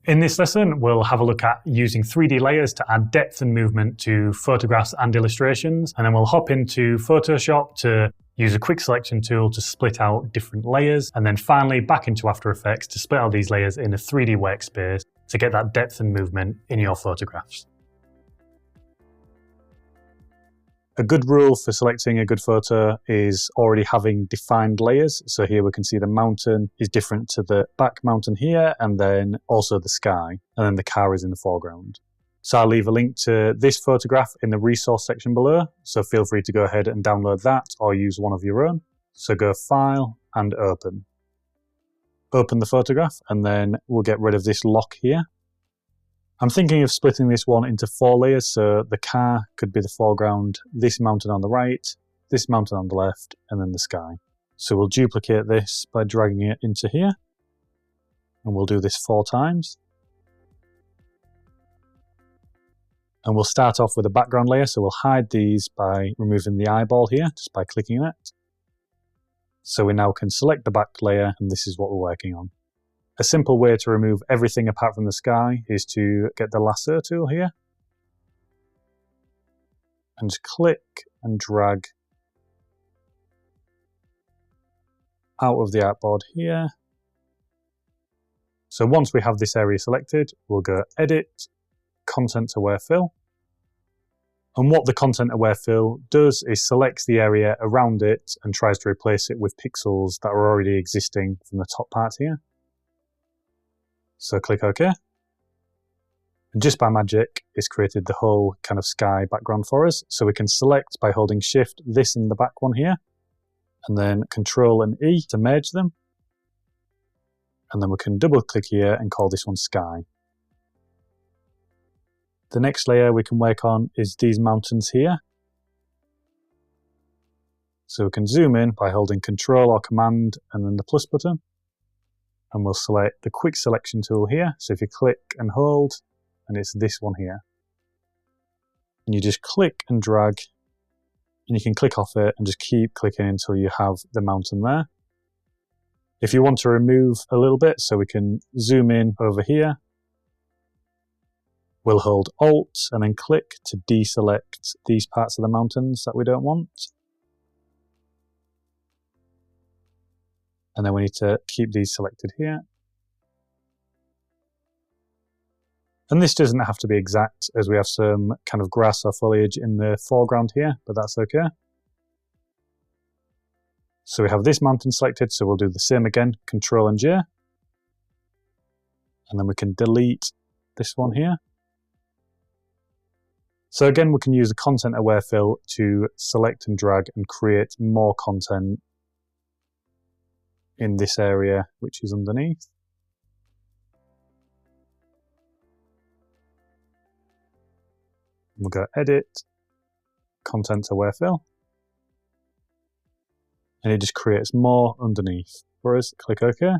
In this lesson, we'll have a look at using 3D layers to add depth and movement to photographs and illustrations, and then we'll hop into Photoshop to use a quick selection tool to split out different layers, and then finally back into After Effects to split out these layers in a 3D workspace to get that depth and movement in your photographs. A good rule for selecting a good photo is already having defined layers. So here we can see the mountain is different to the back mountain here, and then also the sky, and then the car is in the foreground. So I'll leave a link to this photograph in the resource section below, so feel free to go ahead and download that or use one of your own. So go File and Open. Open the photograph, and then we'll get rid of this lock here. I'm thinking of splitting this one into 4 layers, so the car could be the foreground, this mountain on the right, this mountain on the left, and then the sky. So we'll duplicate this by dragging it into here, and we'll do this 4 times. And we'll start off with a background layer, so we'll hide these by removing the eyeball here, just by clicking it. So we now can select the back layer, and this is what we're working on. A simple way to remove everything apart from the sky is to get the lasso tool here and just click and drag out of the artboard here. So once we have this area selected, we'll go Edit, Content Aware Fill. And what the Content Aware Fill does is selects the area around it and tries to replace it with pixels that are already existing from the top part here. So click OK. And just by magic, it's created the whole kind of sky background for us. So we can select by holding Shift this and the back one here, and then Control and E to merge them. And then we can double click here and call this one Sky. The next layer we can work on is these mountains here. So we can zoom in by holding Control or Command and then the plus button. And we'll select the quick selection tool here. So if you click and hold, and it's this one here. And you just click and drag, and you can click off it and just keep clicking until you have the mountain there. If you want to remove a little bit, so we can zoom in over here, we'll hold Alt and then click to deselect these parts of the mountains that we don't want. And then we need to keep these selected here. And this doesn't have to be exact, as we have some kind of grass or foliage in the foreground here, but that's okay. So we have this mountain selected, so we'll do the same again, Control and J. And then we can delete this one here. So again, we can use the Content Aware Fill to select and drag and create more content in this area, which is underneath. We'll go Edit, Content Aware Fill, and it just creates more underneath for us. Click OK.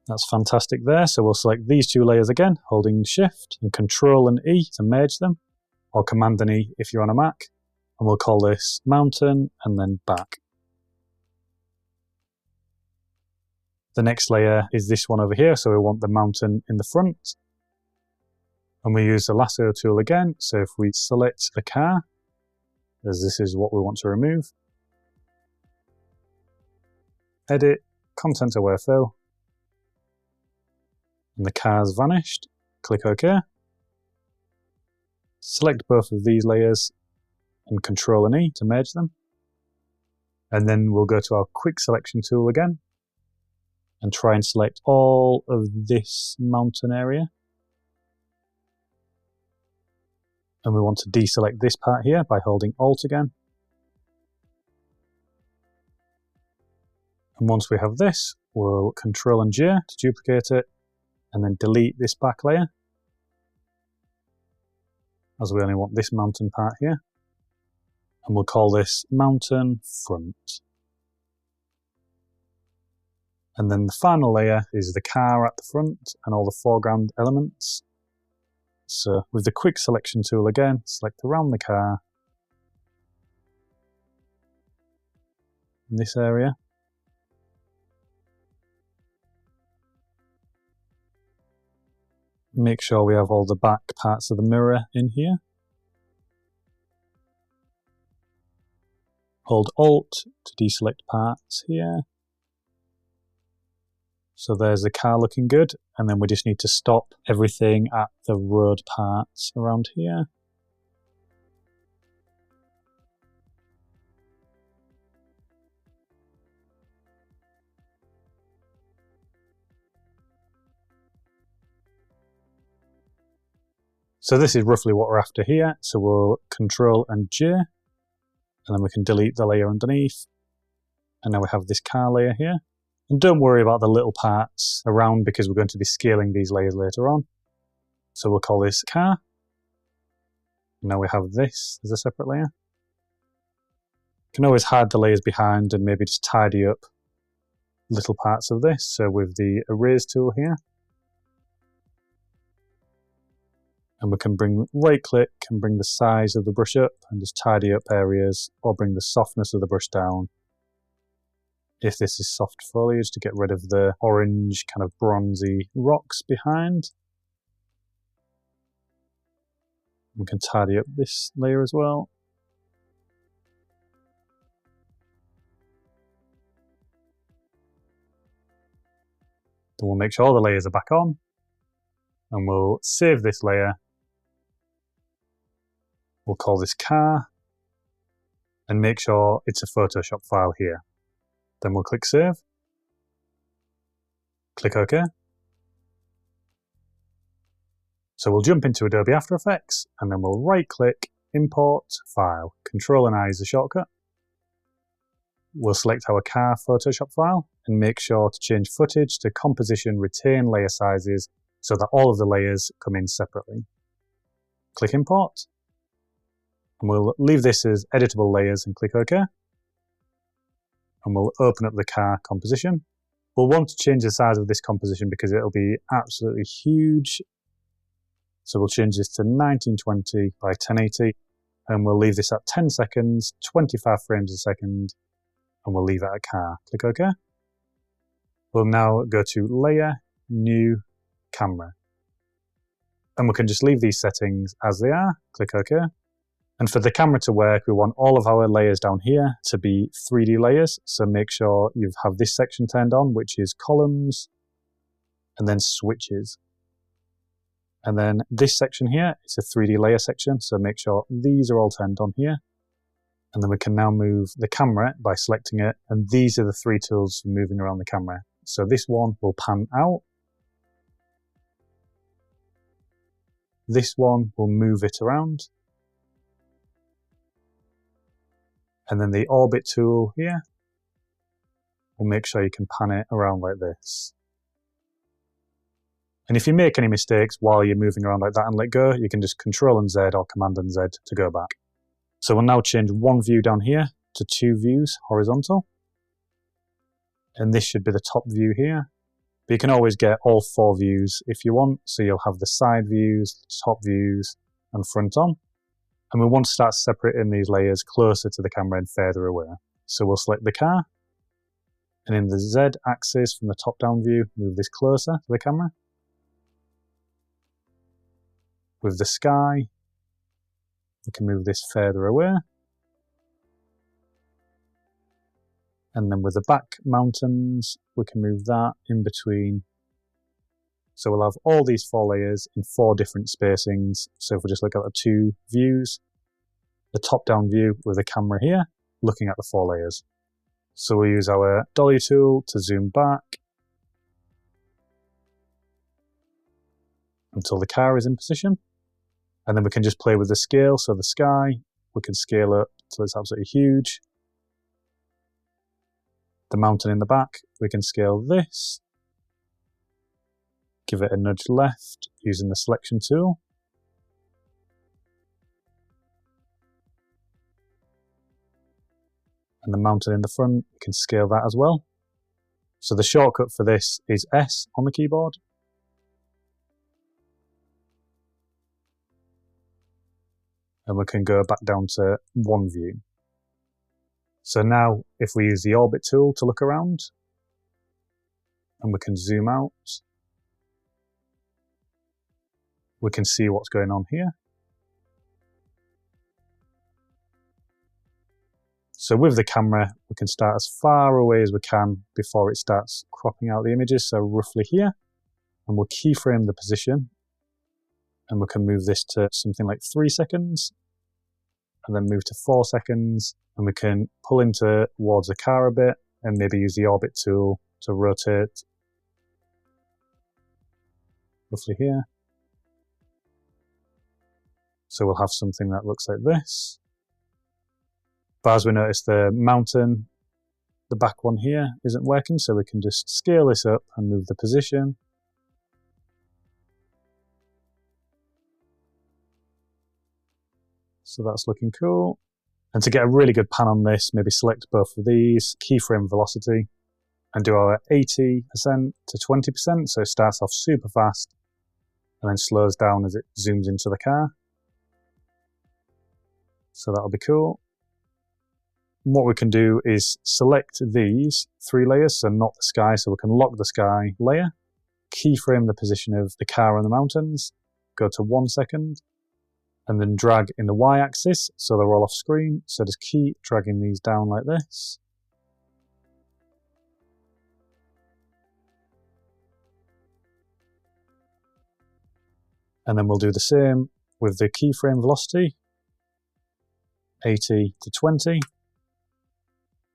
That's fantastic there. So we'll select these 2 layers again, holding Shift and Control and E to merge them, or Command and E if you're on a Mac, and we'll call this Mountain and then Back. The next layer is this one over here, so we want the mountain in the front. And we use the lasso tool again, so if we select the car, as this is what we want to remove, Edit, Content Aware Fill, and the car's vanished. Click OK. Select both of these layers and Control and E to merge them. And then we'll go to our quick selection tool again and try and select all of this mountain area. And we want to deselect this part here by holding Alt again. And once we have this, we'll Control and J to duplicate it, and then delete this back layer, as we only want this mountain part here. And we'll call this Mountain Front. And then the final layer is the car at the front and all the foreground elements. So with the quick selection tool again, select around the car in this area. Make sure we have all the back parts of the mirror in here. Hold Alt to deselect parts here. So there's the car looking good, and then we just need to stop everything at the road parts around here. So this is roughly what we're after here. So we'll Control and J, and then we can delete the layer underneath. And now we have this car layer here. And don't worry about the little parts around because we're going to be scaling these layers later on. So we'll call this car. And now we have this as a separate layer. You can always hide the layers behind and maybe just tidy up little parts of this. So with the Erase tool here. And we can right click and bring the size of the brush up and just tidy up areas, or bring the softness of the brush down. If this is soft foliage, to get rid of the orange kind of bronzy rocks behind. We can tidy up this layer as well. Then we'll make sure all the layers are back on. And we'll save this layer. We'll call this car. And make sure it's a Photoshop file here. Then we'll click Save. Click OK. So we'll jump into Adobe After Effects, and then we'll right-click, Import, File. Control and I is the shortcut. We'll select our car Photoshop file, and make sure to change footage to composition, retain layer sizes, so that all of the layers come in separately. Click Import. And we'll leave this as editable layers and click OK. And we'll open up the car composition. We'll want to change the size of this composition because it'll be absolutely huge. So we'll change this to 1920 by 1080, and we'll leave this at 10 seconds, 25 frames a second, and we'll leave it at car. Click OK. We'll now go to Layer, New, Camera. And we can just leave these settings as they are. Click OK. And for the camera to work, we want all of our layers down here to be 3D layers. So make sure you have this section turned on, which is columns, and then switches. And then this section here is a 3D layer section. So make sure these are all turned on here. And then we can now move the camera by selecting it. And these are the 3 tools for moving around the camera. So this one will pan out. This one will move it around. And then the orbit tool here will make sure you can pan it around like this. And if you make any mistakes while you're moving around like that and let go, you can just Control and Z or Command and Z to go back. So we'll now change one view down here to 2 views horizontal. And this should be the top view here. But you can always get all 4 views if you want. So you'll have the side views, top views, and front on. And we want to start separating these layers closer to the camera and further away. So we'll select the car. And in the Z axis from the top down view, move this closer to the camera. With the sky, we can move this further away. And then with the back mountains, we can move that in between. So we'll have all these 4 layers in 4 different spacings. So if we just look at the 2 views, the top-down view with the camera here, looking at the 4 layers. So we'll use our dolly tool to zoom back until the car is in position. And then we can just play with the scale. So the sky, we can scale up till it's absolutely huge. The mountain in the back, we can scale this. Give it a nudge left using the selection tool. And the mountain in the front, we can scale that as well. So the shortcut for this is S on the keyboard. And we can go back down to 1 view. So now if we use the orbit tool to look around, and we can zoom out, we can see what's going on here. So with the camera, we can start as far away as we can before it starts cropping out the images, so roughly here. And we'll keyframe the position, and we can move this to something like 3 seconds, and then move to 4 seconds, and we can pull in towards the car a bit, and maybe use the orbit tool to rotate roughly here. So we'll have something that looks like this. But as we notice, the mountain, the back one here, isn't working, so we can just scale this up and move the position. So that's looking cool. And to get a really good pan on this, maybe select both of these, keyframe velocity, and do our 80% to 20%, so it starts off super fast and then slows down as it zooms into the car. So that'll be cool. And what we can do is select these 3 layers, so not the sky, so we can lock the sky layer, keyframe the position of the car and the mountains, go to 1 second, and then drag in the y-axis so they're all off screen. So just keep dragging these down like this. And then we'll do the same with the keyframe velocity, 80 to 20.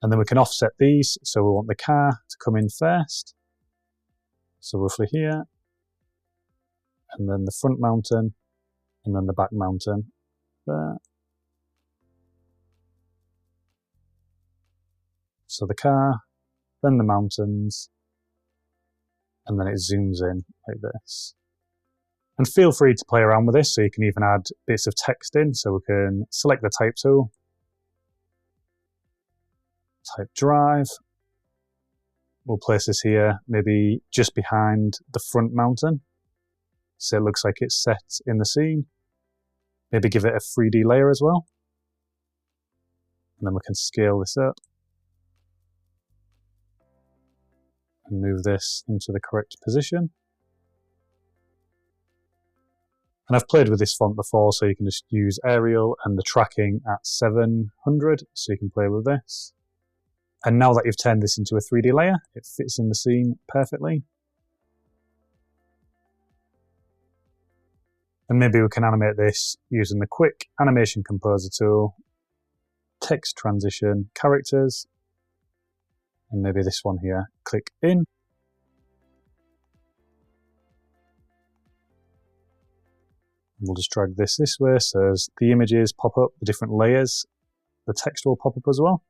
And then we can offset these, so we want the car to come in first. So roughly here. And then the front mountain, and then the back mountain there. So the car, then the mountains, and then it zooms in like this. And feel free to play around with this, so you can even add bits of text in, so we can select the type tool, type drive. We'll place this here, maybe just behind the front mountain, so it looks like it's set in the scene. Maybe give it a 3D layer as well. And then we can scale this up and move this into the correct position. And I've played with this font before, so you can just use Arial and the tracking at 700, so you can play with this. And now that you've turned this into a 3D layer, it fits in the scene perfectly. And maybe we can animate this using the quick animation composer tool, text transition, characters, and maybe this one here, click in. We'll just drag this way, so as the images pop up, the different layers, the text will pop up as well.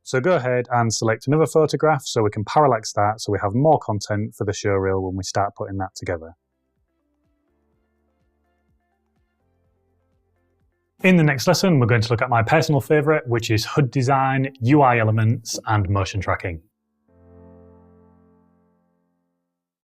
So go ahead and select another photograph so we can parallax that, so we have more content for the showreel when we start putting that together. In the next lesson, we're going to look at my personal favourite, which is HUD design, UI elements, and motion tracking.